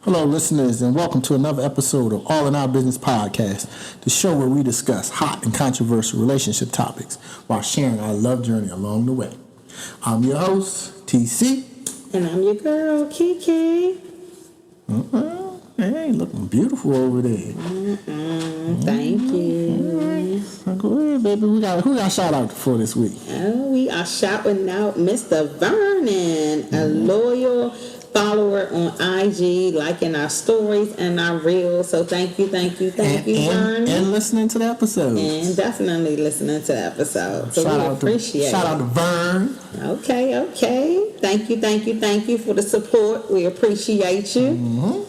Hello, listeners, and welcome to another episode of All in Our Business Podcast, the show where we discuss hot and controversial relationship topics while sharing our love journey along the way. I'm your host, TC. And I'm your girl, Kiki. Hey, looking beautiful over there. Thank you. Go ahead, baby. Who got shout out for this week? Oh, we are shouting out Mr. Vernon, a loyal follower on IG, liking our stories and our reels. So thank you, Vernon. And listening to the episode. And definitely listening to the episode. So we appreciate it. Shout out to Vern. Okay. Thank you for the support. We appreciate you. Mm-hmm.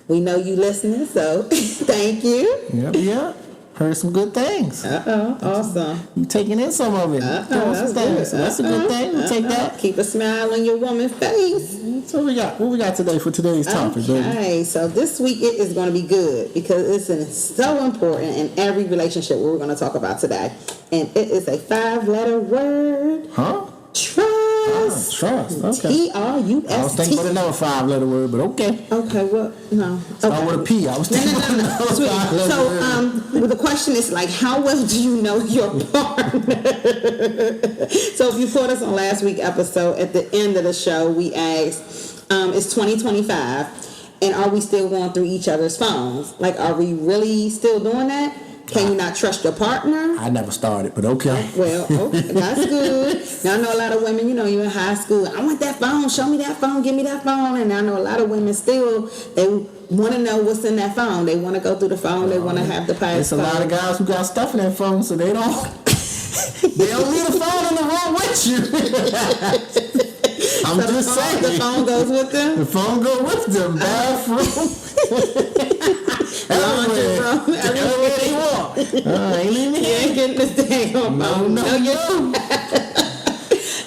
We know you listening, so thank you. Yep. Heard some good things. Awesome. You taking in some of it. That's good. So that's a good thing. We'll take that. Keep a smile on your woman's face. So what we got today for today's topic, baby? Okay, so this week it is going to be good because it's so important in every relationship we're going to talk about today. And it is a 5-letter word. Huh? Trust. Trust. Okay. T-R-U-S-T. I was thinking about another 5-letter word, but okay. Okay, well, no. Start with a P. I was thinking about another 5-letter word. So, the question is like, how well do you know your partner? So, if you caught us on last week's episode, at the end of the show, we asked, it's 2025, and are we still going through each other's phones? Like, are we really still doing that? Can you not trust your partner? I never started, but okay. Well, that's good. Now, I know a lot of women, you're in high school. I want that phone. Show me that phone. Give me that phone. And I know a lot of women still, they want to know what's in that phone. They want to go through the phone. They want to have the passcode. There's a lot of guys who got stuff in their phone, so they don't leave the phone in the room with you. I'm so just saying. The phone goes with them? The phone goes with them. Bathroom. Everywhere they walk. Ain't leaving me. You ain't getting this thing on phone. No.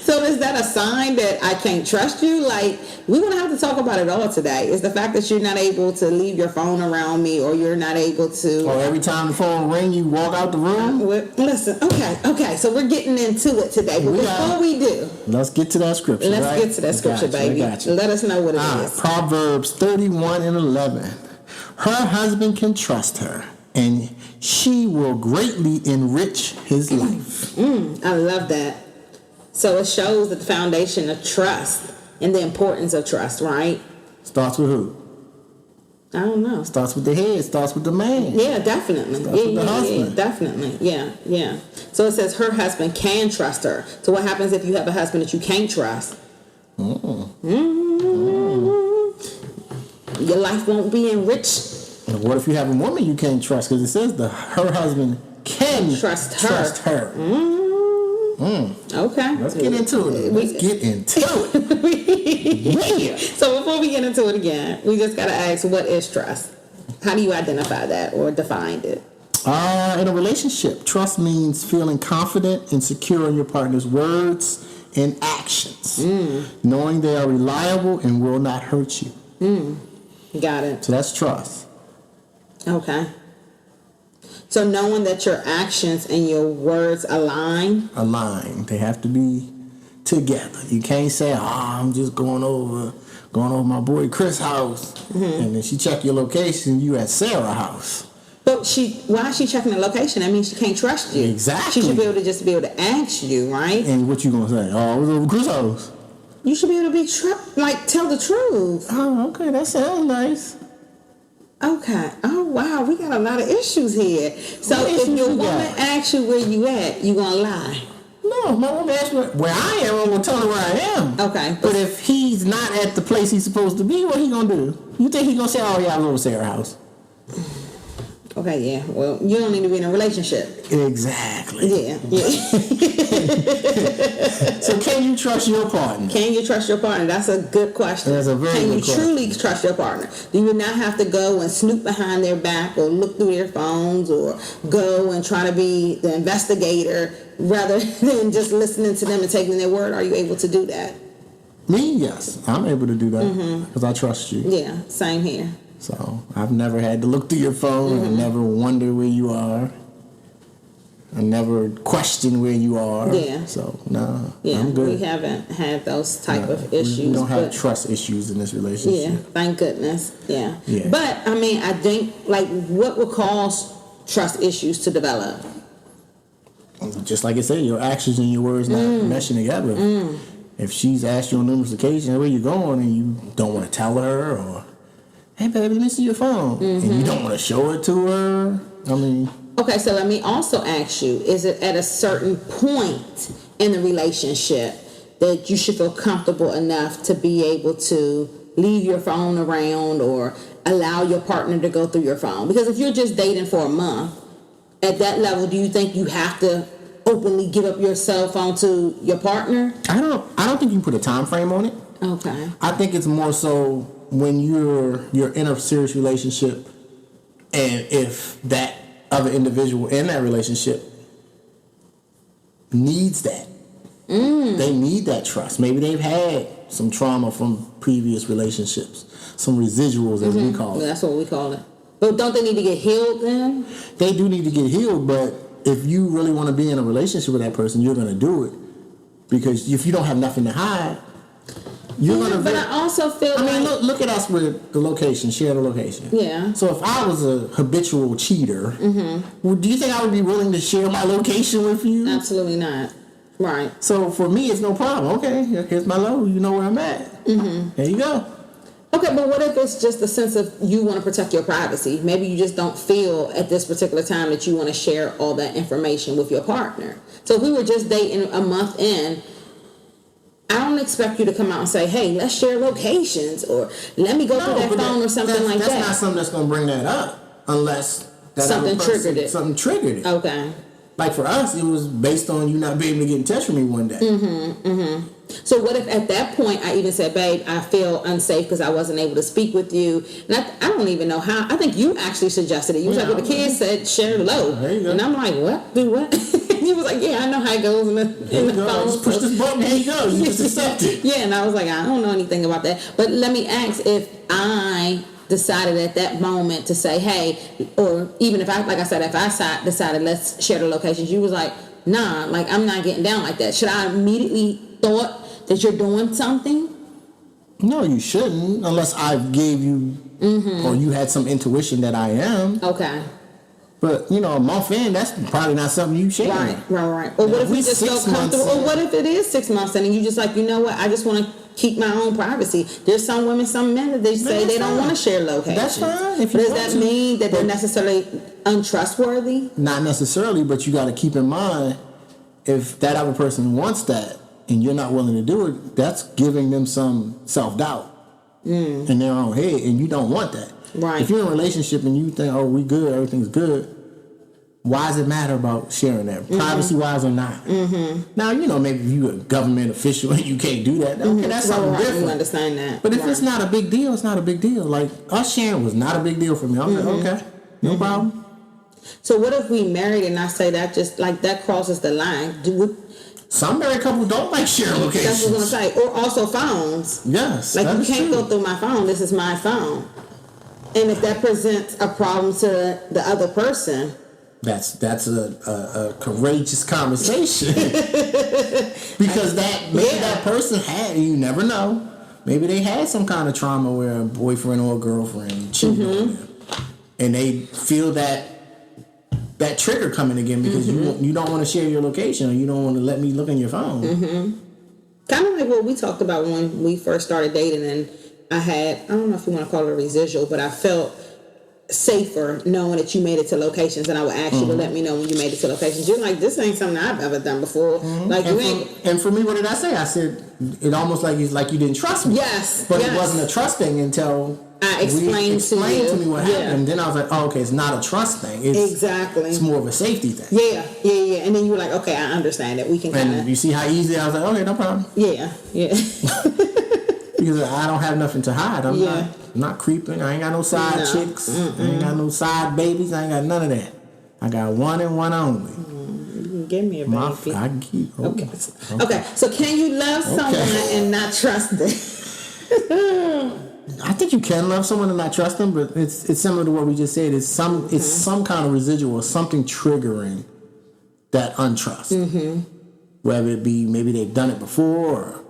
So is that a sign that I can't trust you? Like, we're going to have to talk about it all today. Is the fact that you're not able to leave your phone around me, or you're not able to... Or every time the phone rings, you walk out the room? Listen, okay. So we're getting into it today. But before we do... Let's get to that scripture, Let's get to that scripture, baby. Let us know what it is. Proverbs 31:11. Her husband can trust her, and she will greatly enrich his life. I love that. So it shows the foundation of trust and the importance of trust, right? Starts with who? I don't know. Starts with the head. Starts with the man. Yeah, definitely. Starts with the husband. Yeah, definitely. Yeah. So it says her husband can trust her. So what happens if you have a husband that you can't trust? Your life won't be enriched. And what if you have a woman you can't trust? Because it says her husband can trust her. Okay. Let's get into it. So before we get into it again, we just got to ask, what is trust? How do you identify that or define it? In a relationship, trust means feeling confident and secure in your partner's words and actions, knowing they are reliable and will not hurt you. Got it. So that's trust. Okay. So knowing that your actions and your words align? They have to be together. You can't say, I'm just going over my boy Chris' house, and then she check your location, you at Sarah's house. But why is she checking the location? That means she can't trust you. Exactly. She should be able to ask you, right? And what you gonna say? I was over Chris' house. You should be able to tell the truth. Oh, okay, that sounds nice. Okay. Oh, wow. We got a lot of issues here. So if your woman asks you where you at, you gonna lie? No, my woman asks me where I am, I'm gonna tell her where I am. Okay. But if he's not at the place he's supposed to be, what he gonna do? You think he gonna say, I was over Sarah's house? Okay, yeah. Well, you don't need to be in a relationship. Exactly. Yeah. So can you trust your partner? Can you trust your partner? That's a good question. That's a very good question. Can you truly trust your partner? Do you not have to go and snoop behind their back or look through their phones or go and try to be the investigator rather than just listening to them and taking their word? Are you able to do that? Me, yes. I'm able to do that because I trust you. Yeah, same here. So I've never had to look through your phone and never wonder where you are. and never question where you are. Yeah. So, no, Yeah, I'm good. we haven't had those type of issues. We don't have trust issues in this relationship. Yeah, thank goodness. Yeah. Yeah. But, I mean, I think, like, what would cause trust issues to develop? Just like I said, your actions and your words not meshing together. If she's asked you on numerous occasions where you going and you don't want to tell her, or, hey, baby, let me see your phone, and you don't want to show it to her, I mean... Okay, so let me also ask you, is it at a certain point in the relationship that you should feel comfortable enough to be able to leave your phone around or allow your partner to go through your phone? Because if you're just dating for a month, at that level, do you think you have to openly give up your cell phone to your partner? I don't think you can put a time frame on it. Okay. I think it's more so when you're in a serious relationship, and if that other individual in that relationship needs that. They need that trust. Maybe they've had some trauma from previous relationships, some residuals, as we call it. That's what we call it. But don't they need to get healed then? They do need to get healed, but if you really want to be in a relationship with that person, you're going to do it. Because if you don't have nothing to hide, you're going to... But I also feel I mean, look at us with the location, share the location. Yeah. So if I was a habitual cheater, do you think I would be willing to share my location with you? Absolutely not. Right. So for me, it's no problem. Okay, here's my low. You know where I'm at. There you go. Okay, but what if it's just a sense of you want to protect your privacy? Maybe you just don't feel at this particular time that you want to share all that information with your partner. So if we were just dating a month in, I don't expect you to come out and say, hey, let's share locations, or let me go through that phone or something like that. That's not something that's going to bring that up unless that something triggered it. Something triggered it. Okay. Like for us, it was based on you not being able to get in touch with me one day. So what if at that point I even said, babe, I feel unsafe because I wasn't able to speak with you. And I don't even know how. I think you actually suggested it. You was like, well, the kids said share low. There you go. And I'm like, what? Do what? He was like, yeah, I know how it goes in the phone. Just push this button, there you go. You just accept it. Yeah, and I was like, I don't know anything about that. But let me ask, if I decided at that moment to say, hey, or even if I, like I said, if I decided let's share the locations, you was like, nah, like I'm not getting down like that. Should I immediately thought that you're doing something? No, you shouldn't, unless I gave you, or you had some intuition that I am. Okay. But, you know, a month in, that's probably not something you share. Right. Or what if we just feel comfortable? Or what if it is 6 months in and you just like, you know what, I just want to keep my own privacy. There's some women, some men that they say they don't want to share locations. That's fine. But does that mean that they're necessarily untrustworthy? Not necessarily, but you got to keep in mind, if that other person wants that and you're not willing to do it, that's giving them some self-doubt in their own head, and you don't want that. Right. If you're in a relationship and you think, oh, we good, everything's good, why does it matter about sharing that, privacy-wise or not? Now, you know, maybe if you're a government official and you can't do that, okay, that's something different. You understand that. But if it's not a big deal, it's not a big deal. Like, us sharing was not a big deal for me. I was like, okay, no problem. So what if we married and I say that just, like, that crosses the line? Some married couples don't like sharing locations. That's what I'm going to say. Or also phones. Yes, like, you can't go through my phone. This is my phone. And if that presents a problem to the other person, that's a courageous conversation. Because maybe that person had, you never know, maybe they had some kind of trauma where a boyfriend or a girlfriend cheated on them, and they feel that trigger coming again because you don't want to share your location, or you don't want to let me look in your phone. Kind of like what we talked about when we first started dating, and I don't know if you want to call it a residual, but I felt safer knowing that you made it to locations, and I would ask you to let me know when you made it to locations. You're like, this ain't something I've ever done before. Like, and for me, what did I say? I said it almost like you didn't trust me. Yes, but it wasn't a trust thing until I explained to me what happened. And then I was like, oh, okay, it's not a trust thing. It's more of a safety thing. Yeah. And then you were like, okay, I understand it. We can kind of. And you see how easy I was like, okay, no problem. Yeah. Because I don't have nothing to hide. I'm not creeping. I ain't got no side chicks. I ain't got no side babies. I ain't got none of that. I got one and one only. You can give me a baby. I keep. Okay. So can you love someone and not trust them? I think you can love someone and not trust them, but it's similar to what we just said. It's some kind of residual or something triggering that untrust. Whether it be maybe they've done it before or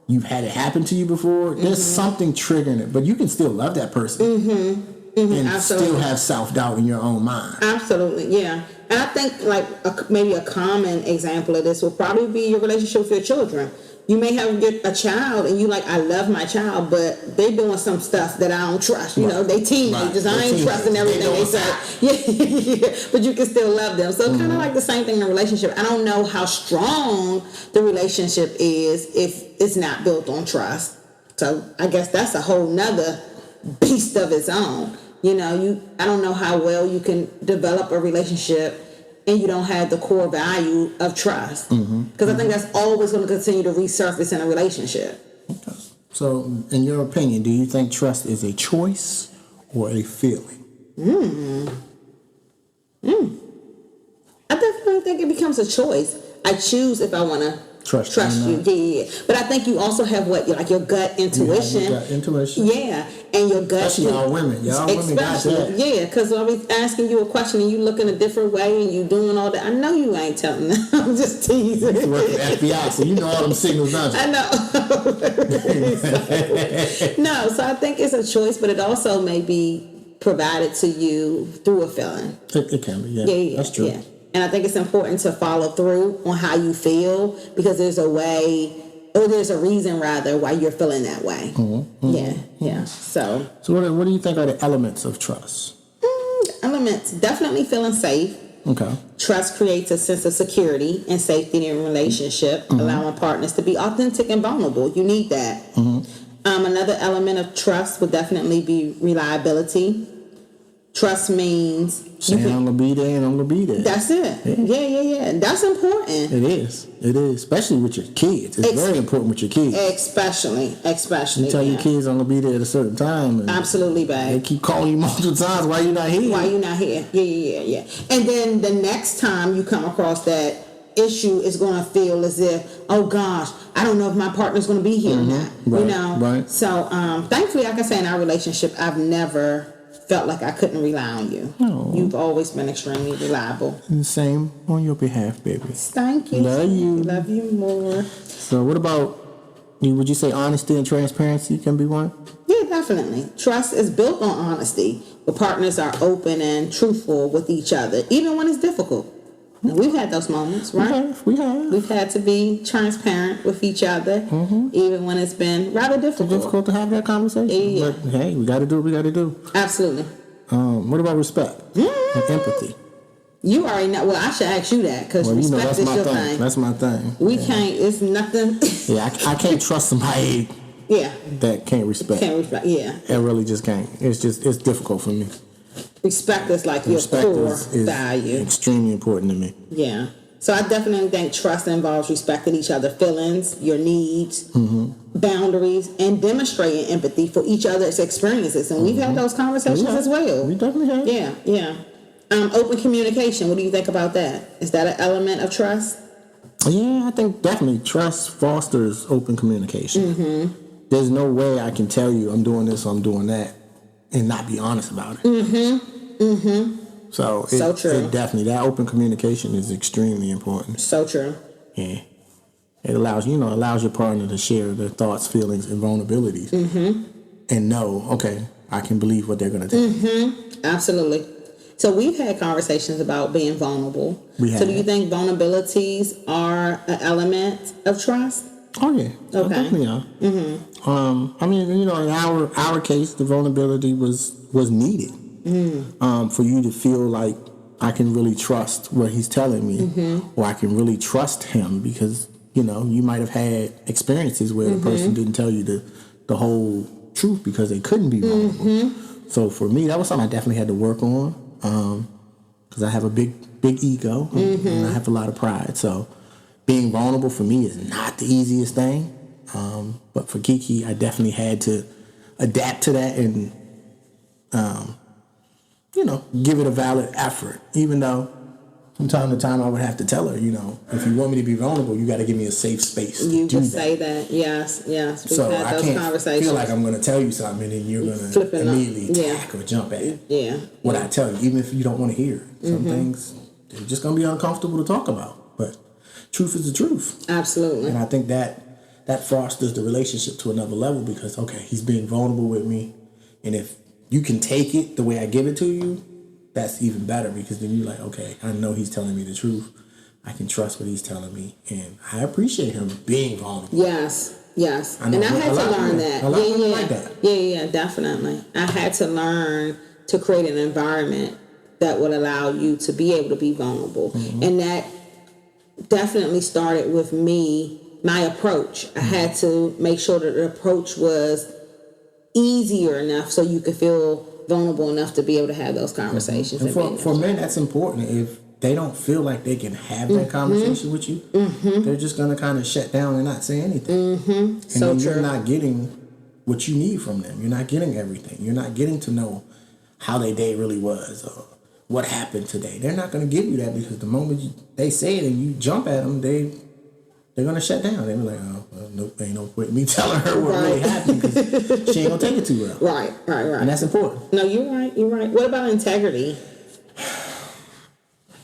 you've had it happen to you before. There's something triggering it, but you can still love that person and Absolutely. still have self-doubt in your own mind. Absolutely, yeah. And I think like maybe a common example of this will probably be your relationship with your children. You may have a child and you like, I love my child, but they're doing some stuff that I don't trust. You know, they teenagers. Right. I ain't trusting everything they say. Yeah, but you can still love them. So kind of like the same thing in a relationship. I don't know how strong the relationship is if it's not built on trust. So I guess that's a whole nother beast of its own. You know, I don't know how well you can develop a relationship and you don't have the core value of trust. Because I think that's always going to continue to resurface in a relationship. Okay. So, in your opinion, do you think trust is a choice or a feeling? I definitely think it becomes a choice. I choose if I want to trust you. Yeah. But I think you also have like your gut intuition. Your gut intuition. Yeah. And your gut. Especially y'all women. Y'all women got that. Yeah, because I'll be asking you a question and you look in a different way and you doing all that. I know you ain't telling them. I'm just teasing. You work for the FBI, so you know all them signals, don't you? I know. No, so I think it's a choice, but it also may be provided to you through a feeling. It can be, yeah. That's true. Yeah. And I think it's important to follow through on how you feel because there's a way, or there's a reason rather, why you're feeling that way. Yeah. So what do you think are the elements of trust? Elements, definitely feeling safe. Okay. Trust creates a sense of security and safety in a relationship, allowing partners to be authentic and vulnerable. You need that. Another element of trust would definitely be reliability. Trust means saying I'm gonna be there and I'm gonna be there. That's it. Yeah. That's important. It is, especially with your kids. It's very important with your kids. Especially. You tell your kids I'm gonna be there at a certain time. And absolutely, babe. They keep calling you multiple times. Why you not here? Yeah. And then the next time you come across that issue, is going to feel as if, oh gosh, I don't know if my partner's going to be here or not. Right, you know. Right. So thankfully, I can say in our relationship, I've never felt like I couldn't rely on you. Oh. You've always been extremely reliable. And the same on your behalf, baby. Thank you. Love you. Love you more. So what about, would you say honesty and transparency can be one? Yeah, definitely. Trust is built on honesty, where partners are open and truthful with each other, even when it's difficult. And we've had those moments, right? We have. We've had to be transparent with each other, even when it's been rather difficult. It's difficult to have that conversation. Yeah. But hey, we got to do what we got to do. Absolutely. What about respect and empathy? You already know. Well, I should ask you that because respect that's is my your thing. thing. That's my thing. We can't. It's nothing. Yeah, I can't trust somebody. Yeah. That can't respect. Can't respect. Yeah. It really just can't. It's difficult for me. Respect is like Respect your core is value. Extremely important to me. Yeah. So I definitely think trust involves respecting each other's feelings, your needs, boundaries, and demonstrating empathy for each other's experiences. And we've had those conversations as well. We definitely have. Yeah. Open communication. What do you think about that? Is that an element of trust? Yeah, I think definitely trust fosters open communication. There's no way I can tell you I'm doing this or I'm doing that and not be honest about it. So true. It definitely, that open communication is extremely important. So true. Yeah. It allows your partner to share their thoughts, feelings, and vulnerabilities. And know, okay, I can believe what they're going to do. Absolutely. So we've had conversations about being vulnerable. So do you think vulnerabilities are an element of trust? Oh yeah, Okay. Definitely are. I mean, in our case, the vulnerability was needed for you to feel like I can really trust what he's telling me, or I can really trust him because you might have had experiences where the person didn't tell you the whole truth because they couldn't be vulnerable. So for me, that was something I definitely had to work on because I have a big ego and I have a lot of pride. So being vulnerable for me is not the easiest thing. But for Kiki, I definitely had to adapt to that and, give it a valid effort. Even though from time to time I would have to tell her, if you want me to be vulnerable, you got to give me a safe space to You do would that. say that, yes. We've So had I those can't conversations. feel like I'm going to tell you something and then you're going to immediately attack or jump at Yeah. what I tell you, even if you don't want to hear it. Some things they're just going to be uncomfortable to talk about. But truth is the truth. Absolutely. And I think that fosters the relationship to another level because, okay, he's being vulnerable with me. And if you can take it the way I give it to you, that's even better because then you're like, okay, I know he's telling me the truth. I can trust what he's telling me. And I appreciate him being vulnerable. Yes. And I had to learn that. A lot of people like that. Yeah, definitely. I had to learn to create an environment that would allow you to be able to be vulnerable. Mm-hmm. And that definitely started with me, my approach. I had to make sure that the approach was easier enough so you could feel vulnerable enough to be able to have those conversations. And for men, that's important. If they don't feel like they can have that conversation with you, they're just going to kind of shut down and not say anything. And so then true. You're not getting what you need from them. You're not getting everything. You're not getting to know how their day really was or what happened today. They're not going to give you that because the moment they say it and you jump at them, they're going to shut down. They're like, oh, well, nope, ain't no point me telling her what really happened because she ain't going to take it too well. Right. And that's important. No, you're right. What about integrity?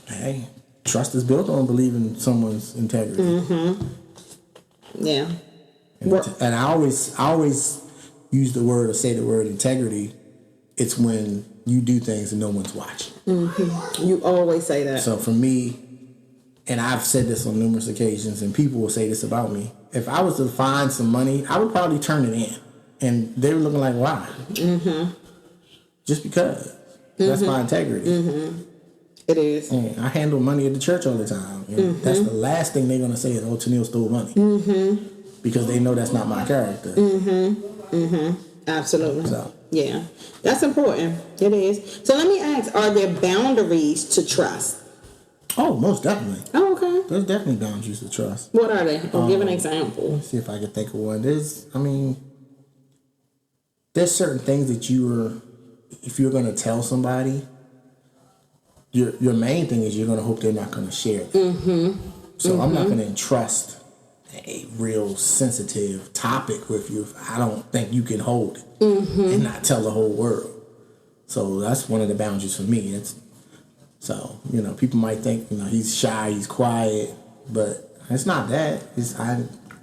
Hey, trust is built on believing someone's integrity. Yeah. And I always use the word or say the word integrity. It's when you do things and no one's watching. You always say that. So for me, and I've said this on numerous occasions, and people will say this about me. If I was to find some money, I would probably turn it in. And they were looking like, why? Just because. That's my integrity. It is. And I handle money at the church all the time. You know, that's the last thing they're going to say is, oh, Tennille stole money. Because they know that's not my character. Absolutely. So. Yeah. That's important. It is. So let me ask, are there boundaries to trust? Oh, most definitely. Oh, okay. There's definitely boundaries to trust. What are they? Give an example. Let's see if I can think of one. There's certain things that if you're going to tell somebody, your main thing is you're going to hope they're not going to share it. So I'm not going to entrust a real sensitive topic with you if I don't think you can hold it and not tell the whole world. So that's one of the boundaries for me. So, people might think, he's shy, he's quiet, but it's not that.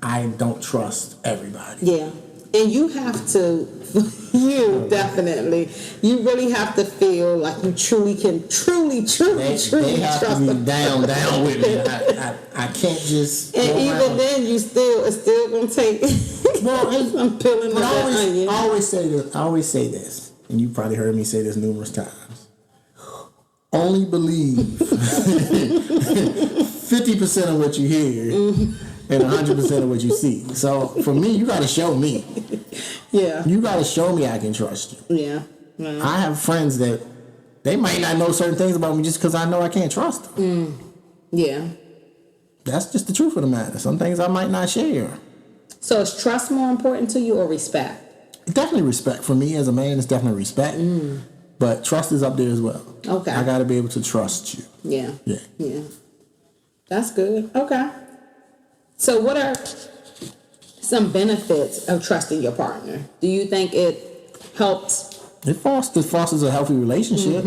I don't trust everybody. Yeah. And you have to, you really have to feel like you truly trust them. They have to be down with me. I can't just. And even then, it's still going to take some peeling of that onion. I always say this, and you probably heard me say this numerous times. Only believe 50% of what you hear. And 100% of what you see. So for me, you got to show me. Yeah. You got to show me I can trust you. Yeah. I have friends that they might not know certain things about me just because I know I can't trust them. Yeah. That's just the truth of the matter. Some things I might not share. So is trust more important to you or respect? Definitely respect. For me as a man, it's definitely respect. But trust is up there as well. Okay. I got to be able to trust you. Yeah. That's good. Okay. So what are some benefits of trusting your partner? Do you think it helps? It fosters a healthy relationship.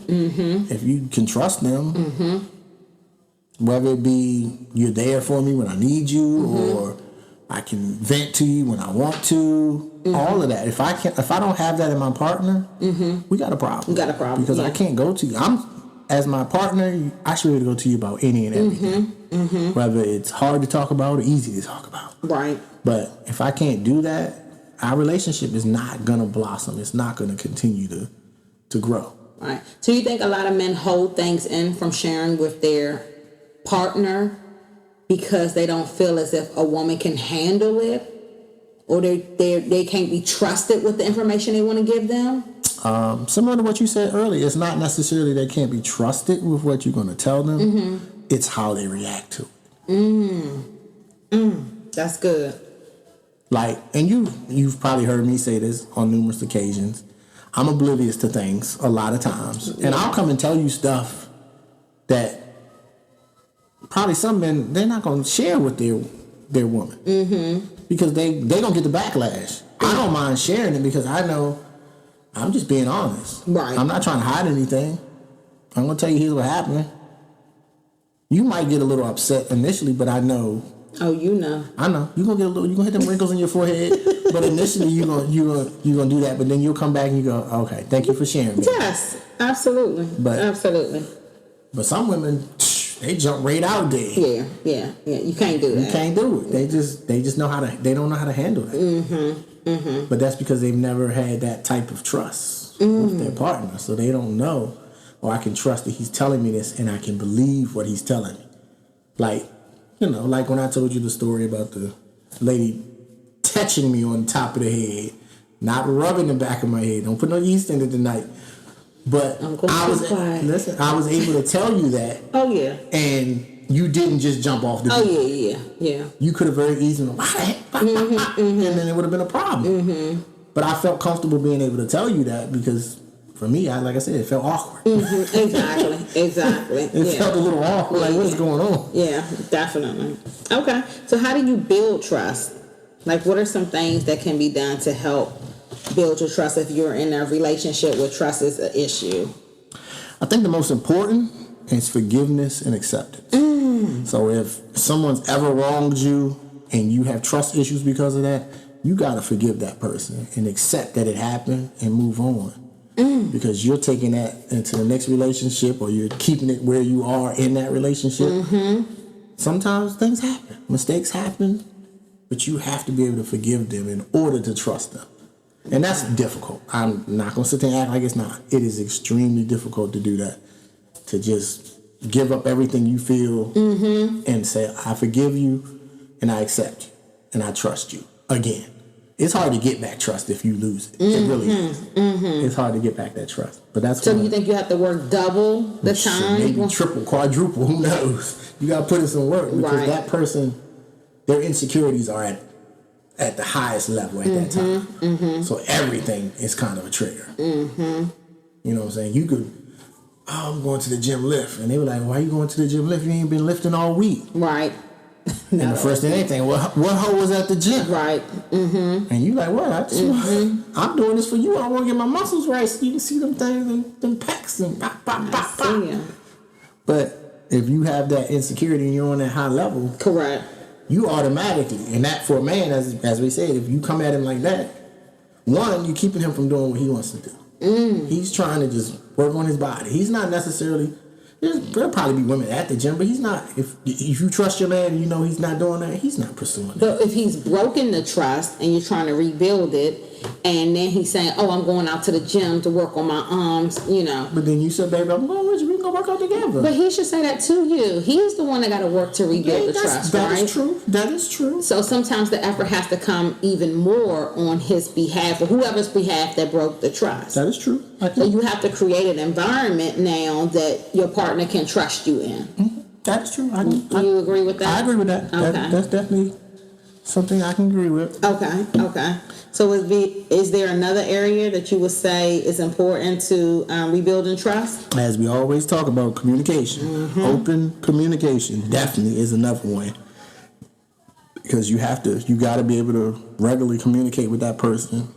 If you can trust them, whether it be you're there for me when I need you, or I can vent to you when I want to, all of that. If I don't have that in my partner, we got a problem. We got a problem because I can't go to you. As my partner, I should be able to go to you about any and everything. Whether it's hard to talk about or easy to talk about. Right. But if I can't do that, our relationship is not going to blossom. It's not going to continue to grow. Right. So you think a lot of men hold things in from sharing with their partner because they don't feel as if a woman can handle it? Or they can't be trusted with the information they want to give them? Similar to what you said earlier, it's not necessarily they can't be trusted with what you're going to tell them. It's how they react to it. That's good. And you've probably heard me say this on numerous occasions. I'm oblivious to things a lot of times. And I'll come and tell you stuff that probably some men, they're not going to share with their woman. Because they don't get the backlash. I don't mind sharing it because I know I'm just being honest. Right. I'm not trying to hide anything. I'm going to tell you here's what happened. You might get a little upset initially, but I know. Oh, you know. I know you're gonna get a little. You're gonna hit them wrinkles in your forehead, but initially you're gonna do that. But then you'll come back and you go, okay, thank you for sharing. Yes, absolutely. Absolutely. But some women, they jump right out there. Yeah. You can't do that. You can't do it. They just know how to. They don't know how to handle that. But that's because they've never had that type of trust with their partner, so they don't know. Or I can trust that he's telling me this, and I can believe what he's telling me. Like, like when I told you the story about the lady touching me on the top of the head, not rubbing the back of my head. Don't put no yeast in it tonight. But I was able to tell you that. Oh yeah. And you didn't just jump off the beat. Yeah. You could have very easily, and then it would have been a problem. But I felt comfortable being able to tell you that because for me, like I said, it felt awkward. Exactly. It felt a little awkward. Like, what's going on? Yeah, definitely. Okay. So how do you build trust? Like, what are some things that can be done to help build your trust if you're in a relationship where trust is an issue? I think the most important is forgiveness and acceptance. So if someone's ever wronged you and you have trust issues because of that, you got to forgive that person and accept that it happened and move on. Because you're taking that into the next relationship or you're keeping it where you are in that relationship. Sometimes things happen. Mistakes happen. But you have to be able to forgive them in order to trust them. And that's difficult. I'm not going to sit there and act like it's not. It is extremely difficult to do that. To just give up everything you feel and say, I forgive you and I accept you and I trust you again. It's hard to get back trust if you lose it. It really is. It's hard to get back that trust. But that's so you think you have to work double the time? Maybe triple, quadruple, who knows? You got to put in some work because that person, their insecurities are at the highest level at that time. So everything is kind of a trigger. You know what I'm saying? You could, I'm going to the gym lift. And they were like, why are you going to the gym lift? You ain't been lifting all week. Right. And the first thing they think, what hoe was at the gym? Right. And you like, what? I'm doing this for you. I want to get my muscles right so you can see them things and them packs and pop. But if you have that insecurity and you're on that high level, correct, you automatically, and that for a man, as we said, if you come at him like that, one, you're keeping him from doing what he wants to do. He's trying to just work on his body. He's not necessarily. There'll probably be women at the gym, but he's not. If you trust your man and you know he's not doing that, he's not pursuing that. But if he's broken the trust and you're trying to rebuild it, and then he's saying, "Oh, I'm going out to the gym to work on my arms," But then you said, "Baby, I'm going with you. We can go work out together." But he should say that to you. He's the one that got to work to rebuild the trust. That right? is true. That is true. So sometimes the effort has to come even more on his behalf or whoever's behalf that broke the trust. That is true. So you have to create an environment now that your partner can trust you in. That is true. You agree with that? I agree with that. Okay. That's definitely something I can agree with. Okay. So is there another area that you would say is important to rebuilding trust? As we always talk about, communication. Open communication definitely is another one. Because you got to be able to regularly communicate with that person.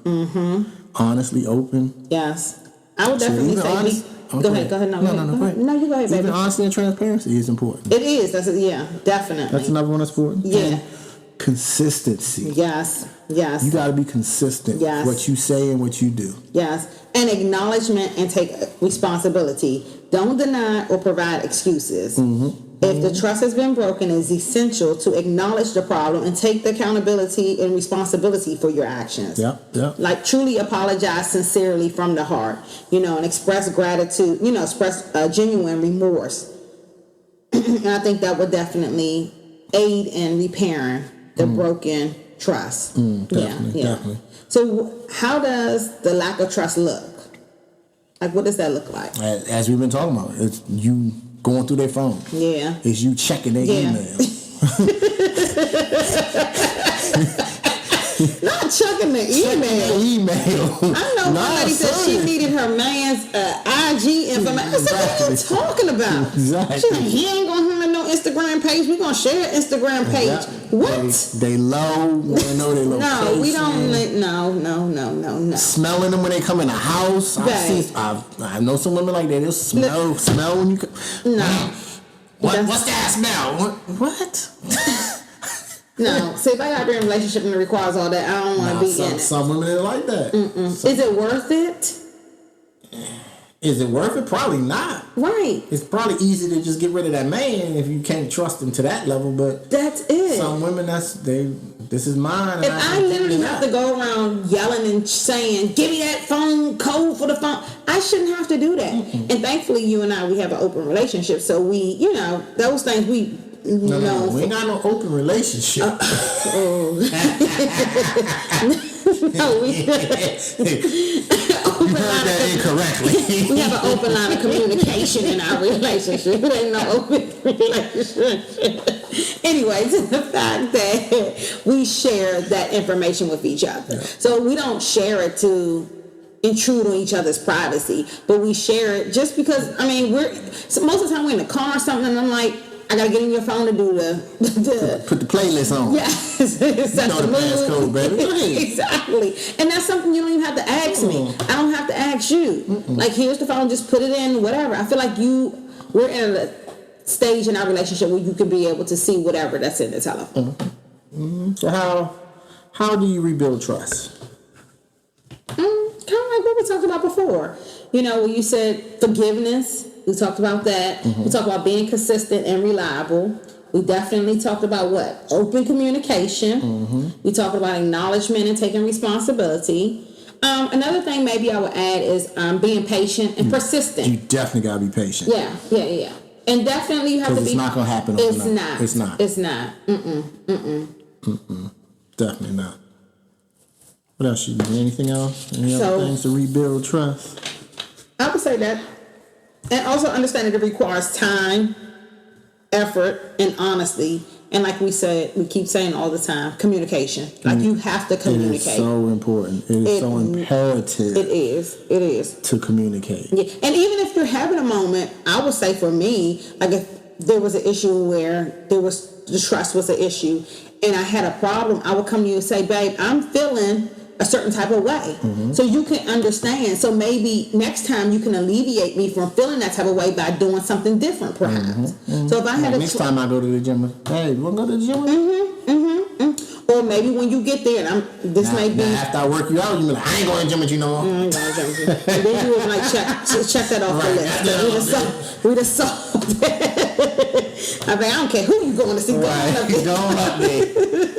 Honestly, open. Yes. I would definitely say Go ahead. No, go ahead. No, you go ahead, baby. Even honesty and transparency is important. It is. Definitely. That's another one that's important. Yeah. And consistency. Yes. You got to be consistent. Yes. What you say and what you do. Yes. And acknowledgement and take responsibility. Don't deny or provide excuses. If the trust has been broken, it's essential to acknowledge the problem and take the accountability and responsibility for your actions. Yeah. Like truly apologize sincerely from the heart, and express gratitude, express genuine remorse. And I think that would definitely aid in repairing the broken trust. Definitely. So how does the lack of trust look? Like, what does that look like? As we've been talking about, it's you going through their phone. Yeah. It's you checking their email. Not checking the email. I know somebody said she needed her man's IG information. I said, what are you talking about? Exactly. She's like, he ain't going to have no Instagram page. We're going to share an Instagram page. What? They low. We know they low. No, we don't. No. Smelling them when they come in the house. I know some women like that. They'll smell when you come. No. What's that smell? What? No. See, if I got to be in a relationship and it requires all that, I don't want to be in it. Some women are like that. Is it worth it? Is it worth it? Probably not. Right. It's probably easy to just get rid of that man if you can't trust him to that level. But that's it. Some women, this is mine. If I literally have to go around yelling and saying, "Give me that phone code for the phone," I shouldn't have to do that. Mm-hmm. And thankfully, you and I, we have an open relationship, so we, those things we. No, we ain't got no open relationship. No, we you heard that incorrectly. We have an open line of communication in our relationship. It ain't no open relationship. Anyways, the fact that we share that information with each other. Yeah. So we don't share it to intrude on each other's privacy, but we share it just because, most of the time we're in the car or something, and I'm like, I gotta get in your phone to do put the playlist on. Yes, you know the passcode, baby. Exactly, and that's something you don't even have to ask me. I don't have to ask you. Like, here's the phone, just put it in, whatever. I feel like we're in a stage in our relationship where you can be able to see whatever that's in the telephone. So how do you rebuild trust? Kind of like what we talked about before. When you said forgiveness. We talked about that. Mm-hmm. We talked about being consistent and reliable. We definitely talked about what? Open communication. Mm-hmm. We talked about acknowledgement and taking responsibility. Another thing maybe I would add is being patient and persistent. You definitely got to be patient. Yeah. And definitely you have to be... Because it's not going to happen overnight. It's not. It's not. Definitely not. What else you do? Anything else? Any other things to rebuild trust? I would say that. And also understand that it requires time, effort, and honesty. And like we said, we keep saying all the time, communication. Like, you have to communicate. It is so important. It is so imperative. It is. To communicate. Yeah. And even if you're having a moment, I would say for me, like if there was an issue where the trust was an issue and I had a problem, I would come to you and say, babe, I'm feeling a certain type of way. Mm-hmm. So you can understand. So maybe next time you can alleviate me from feeling that type of way by doing something different, perhaps. Mm-hmm. So if I had next time I go to the gym, hey, you want to go to the gym? Or maybe when you get there, and after I work you out, you be like, I ain't going to the gym with you no more. I ain't going to gym with you. And then you would like check that off the list. We just solved it. I don't care who you going to see. Right. Go on up there.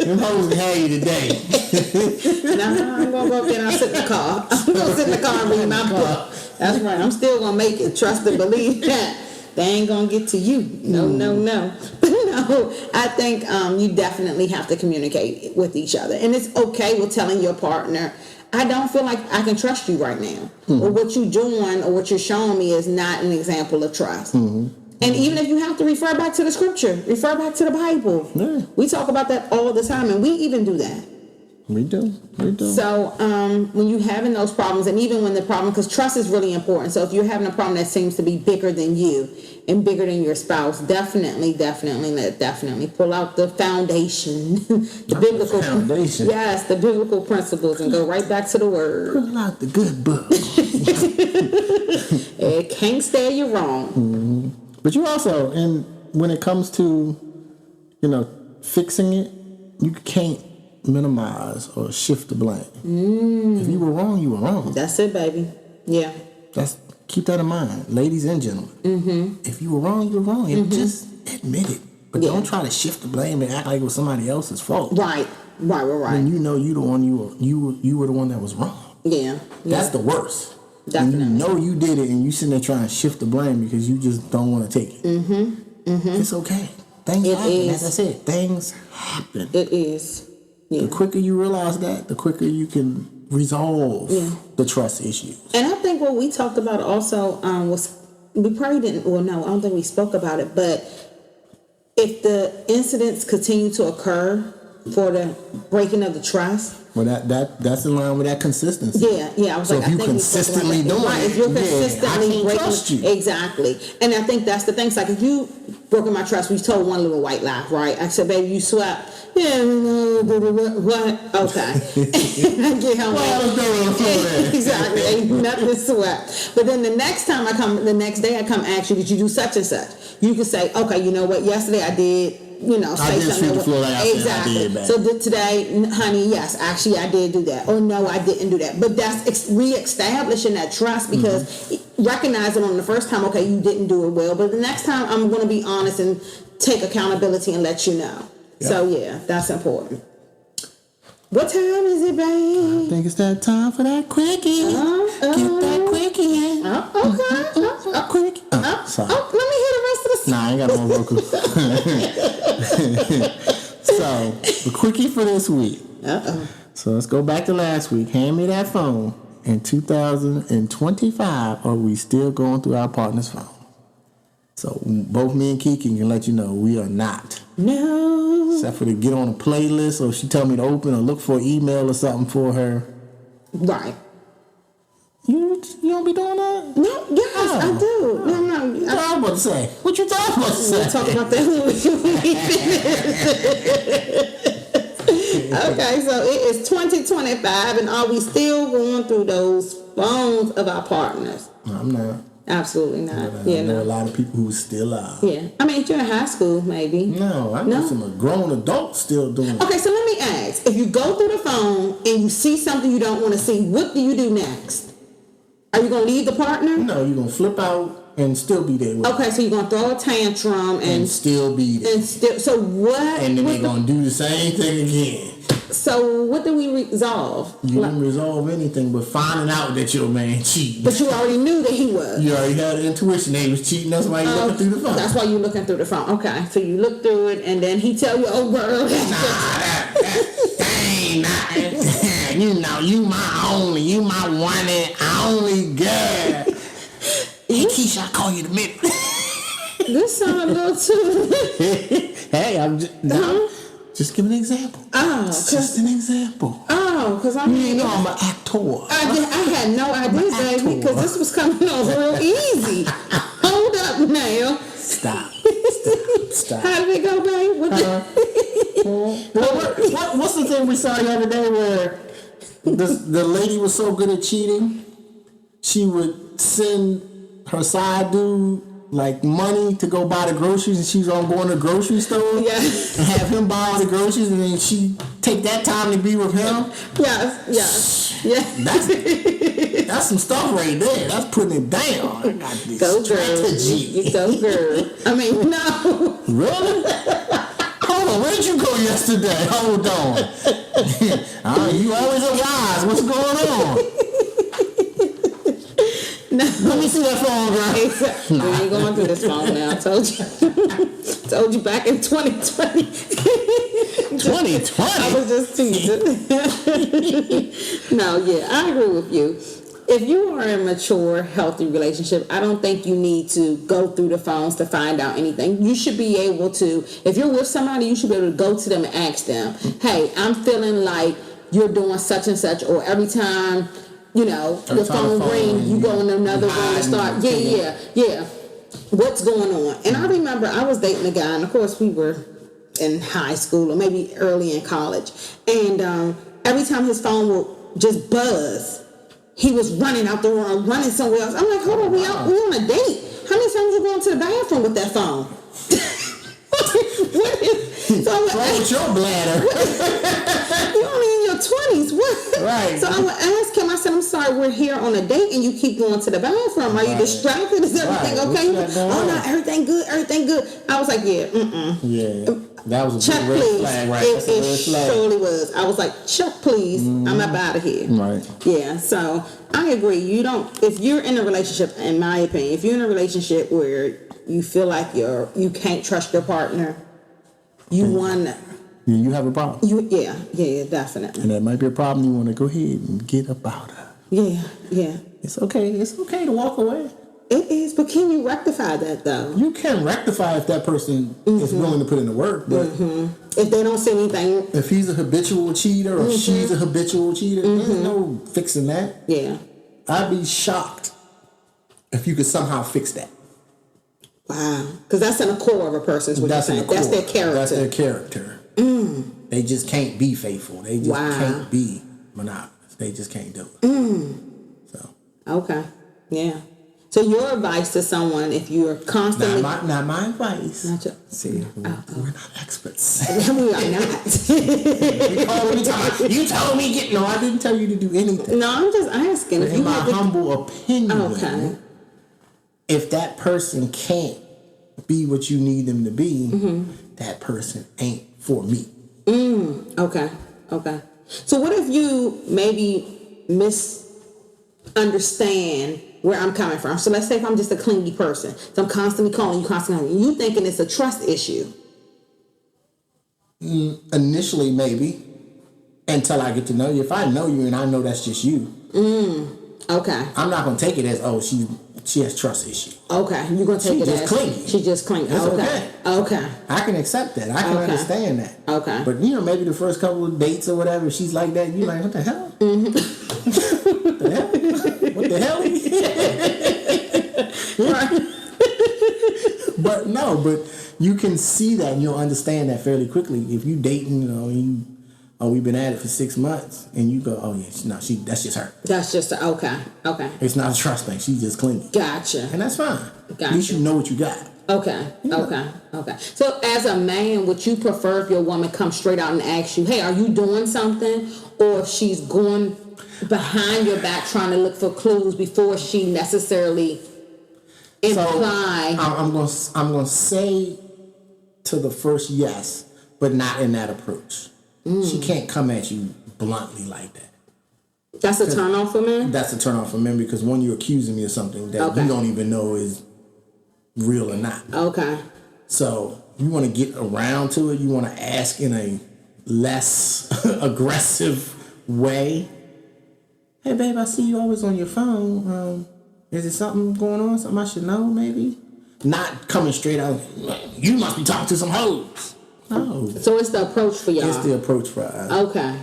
Them hoes can have you today. No, I'm going to go up there and I'll sit in the car. I'm going to sit in the car and read my book. That's right. I'm still going to make it. Trust and believe that. They ain't going to get to you. No. But no, I think you definitely have to communicate with each other. And it's okay with telling your partner, I don't feel like I can trust you right now. Mm-hmm. Or what you're doing or what you're showing me is not an example of trust. Mm-hmm. And even if you have to refer back to the scripture, refer back to the Bible. Yeah. We talk about that all the time, and we even do that. We do. So when you're having those problems, and even when the problem, because trust is really important. So if you're having a problem that seems to be bigger than you and bigger than your spouse, definitely pull out the foundation, the biblical foundation. Yes, the biblical principles, and go right back to the word. Pull out the good book. It can't stay you wrong. Mm-hmm. But you also, and when it comes to, fixing it, you can't minimize or shift the blame. If you were wrong, you were wrong. That's it, baby. Yeah. Keep that in mind, ladies and gentlemen. Mm-hmm. If you were wrong, you were wrong. Mm-hmm. Just admit it. But don't try to shift the blame and act like it was somebody else's fault. Right. When you know you the one you were the one that was wrong. Yeah. That's the worst. Definitely. When you know you did it and you sitting there trying to shift the blame because you just don't want to take it. Mm-hmm. Mm-hmm. It's okay. Things happen. As I said, things happen. It is. Yeah. The quicker you realize that, the quicker you can resolve the trust issues. And I think what we talked about also was, we probably didn't, well, no, I don't think we spoke about it, but if the incidents continue to occur for the breaking of the trust. Well, that's in line with that consistency. Yeah. I was so if you consistently doing it, if you're consistently breaking, trust you. Exactly. And I think that's the thing. It's like if you broken my trust, we told one little white lie, right? I said, baby, you swept. Yeah, what? Okay. I get home. Exactly. Ain't nothing sweat. But then the next day I come ask you, did you do such and such? You can say, okay, you know what? Yesterday I did. Say something. Exactly. So today, honey, yes, actually I did do that. Or no, I didn't do that. But that's re-establishing that trust because recognizing on the first time, okay, you didn't do it well. But the next time I'm going to be honest and take accountability and let you know. Yep. So yeah, that's important. What time is it, babe? I think it's that time for that quickie. Get that quickie in. Okay. Quickie. Sorry. Let me hear the rest of the song. Nah, I ain't got no vocals. So, the quickie for this week. So, let's go back to last week. Hand me that phone. In 2025, are we still going through our partner's phone? So, both me and Kiki can let you know we are not. No. Except for to get on a playlist or she tell me to open or look for an email or something for her. Right. You don't be doing that? No, yes, I do. No. What you talking about to say? What you talking about to say? We'll talk about that when we finish. Okay, so it is 2025, and are we still going through those phones of our partners? I'm not. Absolutely not. I know a lot of people who still are. Yeah. I mean, if you're in high school, maybe. No, I know some grown adults still doing it. Okay, so let me ask. If you go through the phone and you see something you don't want to see, what do you do next? Are you going to leave the partner? No, you're going to flip out and still be there with Okay, so you're going to throw a tantrum and still be there. And still, so what? And then they're going to do the same thing again. So what do we resolve? You didn't resolve anything but finding out that your man cheated. But you already knew that he was. You already had the intuition that he was cheating. That's why you're looking through the phone. That's why you're looking through the phone. Okay, so you look through it, and then he tell you, "Oh, girl, that ain't nothing. You my one and only girl. Hey, Keisha, I'll call you in a minute." This sounds a little too. Hey, I'm just give an example. Just an example. Because I'm. You know I'm an actor. I had no idea, baby, because this was coming on real easy. Hold up now. Stop. How did it go, babe? What's the thing we saw the other day where the lady was so good at cheating, she would send her side dude like money to go buy the groceries, and she's going to the grocery store and have him buy all the groceries, and then she take that time to be with him. Yes. That's some stuff right there. That's putting it down. I got this strategy. Go girl. I mean, no. Really? Hold on, where did you go yesterday? Hold on. You always are wise. What's going on? No. Let me see that phone, girl. We ain't going through this phone now. I told you back in 2020. 2020? I was just teasing. No, I agree with you. If you are in a mature, healthy relationship, I don't think you need to go through the phones to find out anything. You should be able to, if you're with somebody, you should be able to go to them and ask them, hey, I'm feeling like you're doing such and such, or every time, your phone rings, you go in another room and start, what's going on? And I remember I was dating a guy, and of course we were in high school or maybe early in college, and every time his phone would just buzz, he was running out the room, running somewhere else. I'm like, hold on, we on a date. How many times you going to the bathroom with that phone? What's your bladder? You're only in your 20s. What? Right. So I would ask him, I said, I'm sorry, we're here on a date and you keep going to the bathroom. Are you distracted? Is everything okay? Oh, no, everything good. I was like, Yeah. That was a Chuck, big red flag, right? It surely was. I was like, Chuck, please, I'm up out of here. Right. Yeah, so I agree. If you're in a relationship, in my opinion, if you're in a relationship where you feel like you can't trust your partner, you have a problem. Yeah, definitely. And that might be a problem. You want to go ahead and get about her. Yeah. It's okay to walk away. It is, but can you rectify that though? You can rectify if that person is willing to put in the work, but if they don't see anything, if he's a habitual cheater or she's a habitual cheater, there's no fixing that. Yeah, I'd be shocked if you could somehow fix that. Wow, because that's in the core of a person's. That's their character. That's their character. They just can't be faithful. They just can't be monogamous. They just can't do it. So. Okay. Yeah. So your advice to someone, if you're constantly... Not my advice. See, we're not experts. We are not. You told me no, I didn't tell you to do anything. No, I'm just asking. In my humble opinion, if that person can't be what you need them to be, that person ain't for me. Okay. So what if you maybe misunderstand where I'm coming from? So let's say if I'm just a clingy person, so I'm constantly calling you, thinking it's a trust issue. Initially, maybe, until I get to know you. If I know you and I know that's just you, okay, I'm not gonna take it as she has trust issues. Okay, you're gonna take it as clingy. She just clingy. It's okay. I can accept that. I can understand that. Okay. But maybe the first couple of dates or whatever, she's like that. You're like, what the hell? What the hell? But you can see that and you'll understand that fairly quickly. If you dating, we've been at it for 6 months, and you go, oh yeah, that's just her. That's just okay. It's not a trust thing. She's just clingy. Gotcha. And that's fine. Gotcha. At least you know what you got. Okay. So as a man, would you prefer if your woman comes straight out and asks you, hey, are you doing something? Or if she's going behind your back trying to look for clues before she necessarily imply? So, I'm going to say to the first yes, but not in that approach. She can't come at you bluntly like that. That's a turn off for men? That's a turn off for men, because when you're accusing me of something that you don't even know is real or not. Okay. So you want to get around to it. You want to ask in a less aggressive way. Hey, babe, I see you always on your phone. Is there something going on? Something I should know, maybe? Not coming straight out. You must be talking to some hoes. No. So it's the approach for y'all. It's the approach for us. Okay.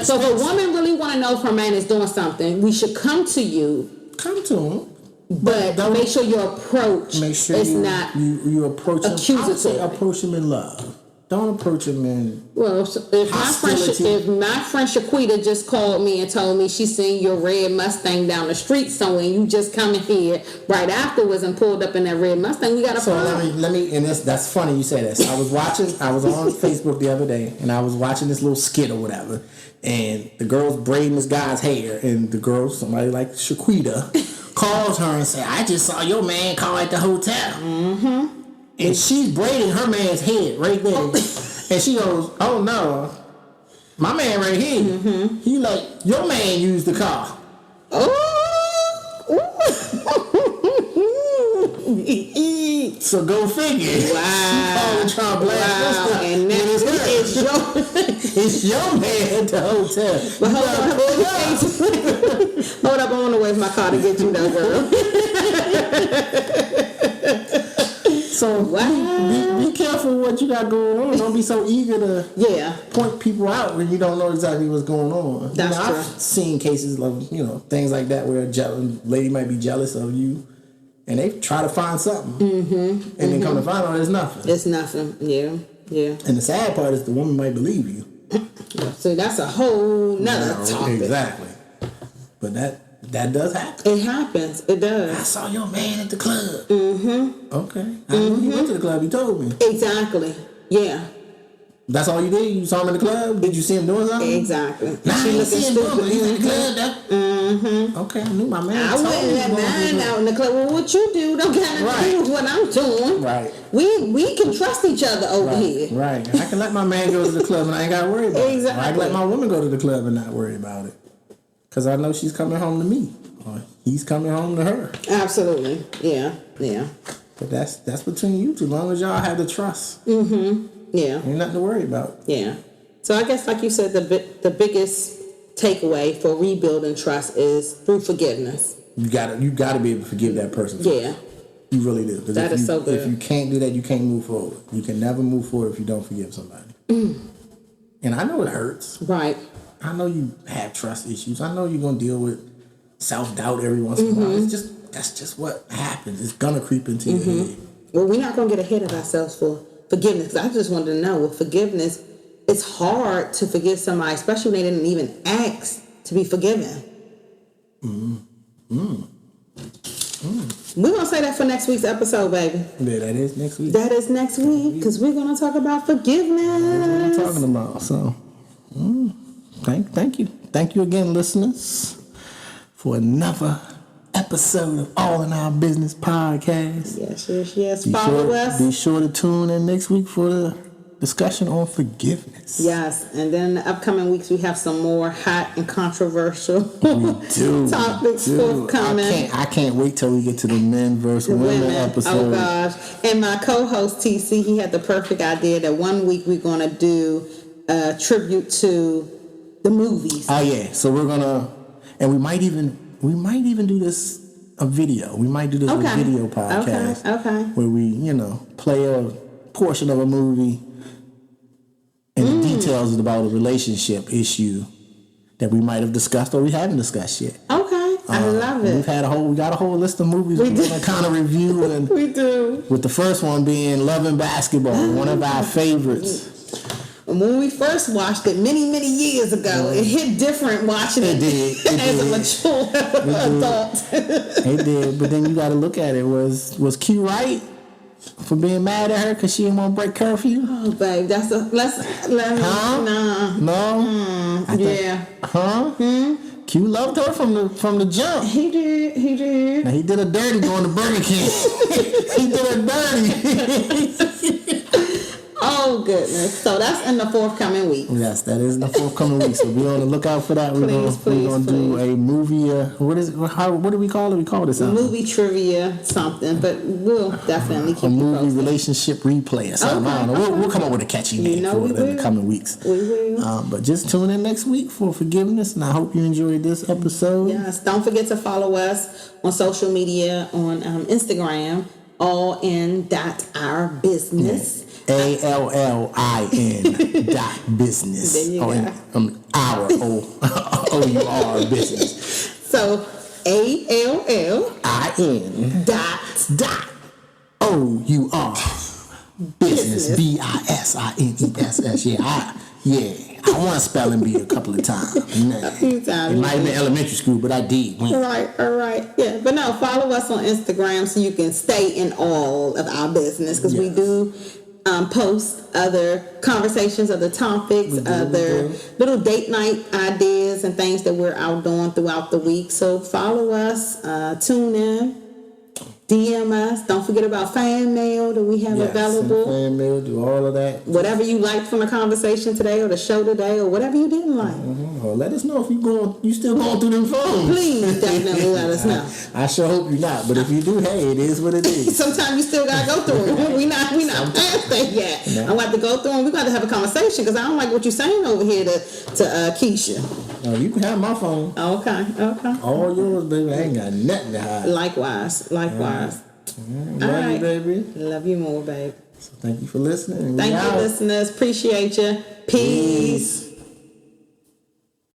So if a woman really want to know if her man is doing something, we should come to you. Come to him. But make sure your approach is not you approach him. accusatory. I would say approach him in love. Don't approach him in if my friend Shaquita just called me and told me she seen your red Mustang down the street somewhere, and you just coming here right afterwards and pulled up in that red Mustang, we got a problem. So let me, and that's funny you say that. So I was on Facebook the other day, and I was watching this little skit or whatever, and the girl's braiding this guy's hair, and the girl, somebody like Shaquita, calls her and say, I just saw your man call at the hotel. Mm-hmm. And she's braiding her man's head right there. And she goes, oh no, my man right here. Mm-hmm. He like, your man used the car. So go figure. Wow. She trying to blast wow. And it's your man at the hotel. But hold up, I'm on the way with my car to get you that girl. So be careful what you got going on. Don't be so eager to point people out when you don't know exactly what's going on. That's true. I've seen cases of things like that where a lady might be jealous of you, and they try to find something, and then come to find out it's nothing. It's nothing. Yeah. And the sad part is the woman might believe you. So that's a whole nother topic. Exactly. But that does happen. It happens. It does. I saw your man at the club. Mm-hmm. Okay. I know you went to the club. You told me. Exactly. Yeah. That's all you did? You saw him in the club? Did you see him doing something? Exactly. Nah, I didn't see him doing it. He's in the club, though. Mm-hmm. Okay, I knew my man. I wouldn't let mine out in the club. Well, what you do don't got nothing to do with what I'm doing. Right. We can trust each other over here. Right. I can let my man go to the club and I ain't got to worry about it. Or I can let my woman go to the club and not worry about it. Because I know she's coming home to me. Or he's coming home to her. Absolutely. Yeah. But that's between you two. As long as y'all have the trust. Mm-hmm. Yeah. Ain't nothing to worry about. Yeah. So I guess, like you said, the biggest takeaway for rebuilding trust is through forgiveness. You gotta be able to forgive that person. Yeah. You really do. That is so good. If you can't do that, you can't move forward. You can never move forward if you don't forgive somebody. And I know it hurts. Right. I know you have trust issues. I know you're gonna deal with self-doubt every once in a while. That's just what happens. It's gonna creep into your head. Well, we're not gonna get ahead of ourselves for forgiveness. Because I just wanted to know, with forgiveness, it's hard to forgive somebody, especially when they didn't even ask to be forgiven. We're going to say that for next week's episode, baby. Yeah, that is next week. That is next week, because we're going to talk about forgiveness. That's what I'm talking about. So, thank you. Thank you again, listeners, for another episode of All in Our Business podcast. Yes. Follow us. Be sure to tune in next week for the discussion on forgiveness. Yes, and then in the upcoming weeks we have some more hot and controversial topics forthcoming. I can't wait till we get to the men versus women episode. Oh gosh! And my co-host TC, he had the perfect idea that one week we're gonna do a tribute to the movies. Oh yeah, so we're gonna, and we might even do this a video. We might do this a video podcast. Okay. Where we play a portion of a movie. And the details about a relationship issue that we might have discussed or we haven't discussed yet. Okay, I love it. We got a whole list of movies we're going to kind of review. And we do. With the first one being Love and Basketball, one of our favorites. When we first watched it many years ago, it hit different watching it as a mature adult. It did, but then you got to look at it. Was Q right? For being mad at her because she didn't want to break curfew? Oh, babe, let's No? Q loved her from the jump. He did. Now, he did a dirty going to Burger King. He did a dirty. Oh, goodness. So that's in the forthcoming week. Yes, that is in the forthcoming week. So be on the lookout for that. We're going to do a movie. What do we call it? We call this movie trivia something, but we'll definitely keep a you movie posted. Relationship replay or something. I don't know. We'll come up with a catchy name for it in the coming weeks. We will. But just tune in next week for forgiveness, and I hope you enjoyed this episode. Yes, don't forget to follow us on social media on Instagram, allin.ourbusiness. ALLIN.business. There you go. Our OUR business. So ALLIN dot OUR business. BISINESS. Yeah. I want to spell and bee a couple of times. A few times. It might have been elementary school, but I did. All right. Yeah, but no, follow us on Instagram so you can stay in all of our business, because we do post other conversations, other topics, other little date night ideas and things that we're out doing throughout the week. So follow us, tune in, DM us. Don't forget about fan mail that we have available. Fan mail, do all of that. Whatever you liked from the conversation today or the show today or whatever you didn't like. Or let us know if you still going through them phones. Please definitely let us know. I sure hope you're not, but if you do, hey, it is what it is. Sometimes you still gotta go through it. We not past that yet. No. I'm about to go through and we're going to have a conversation, because I don't like what you're saying over here to Keisha. No, you can have my phone. Okay. All yours, baby. I ain't got nothing to hide. Likewise. Love you, baby. Love you more, babe. So thank you for listening. Thank you, listeners. Appreciate you. Peace.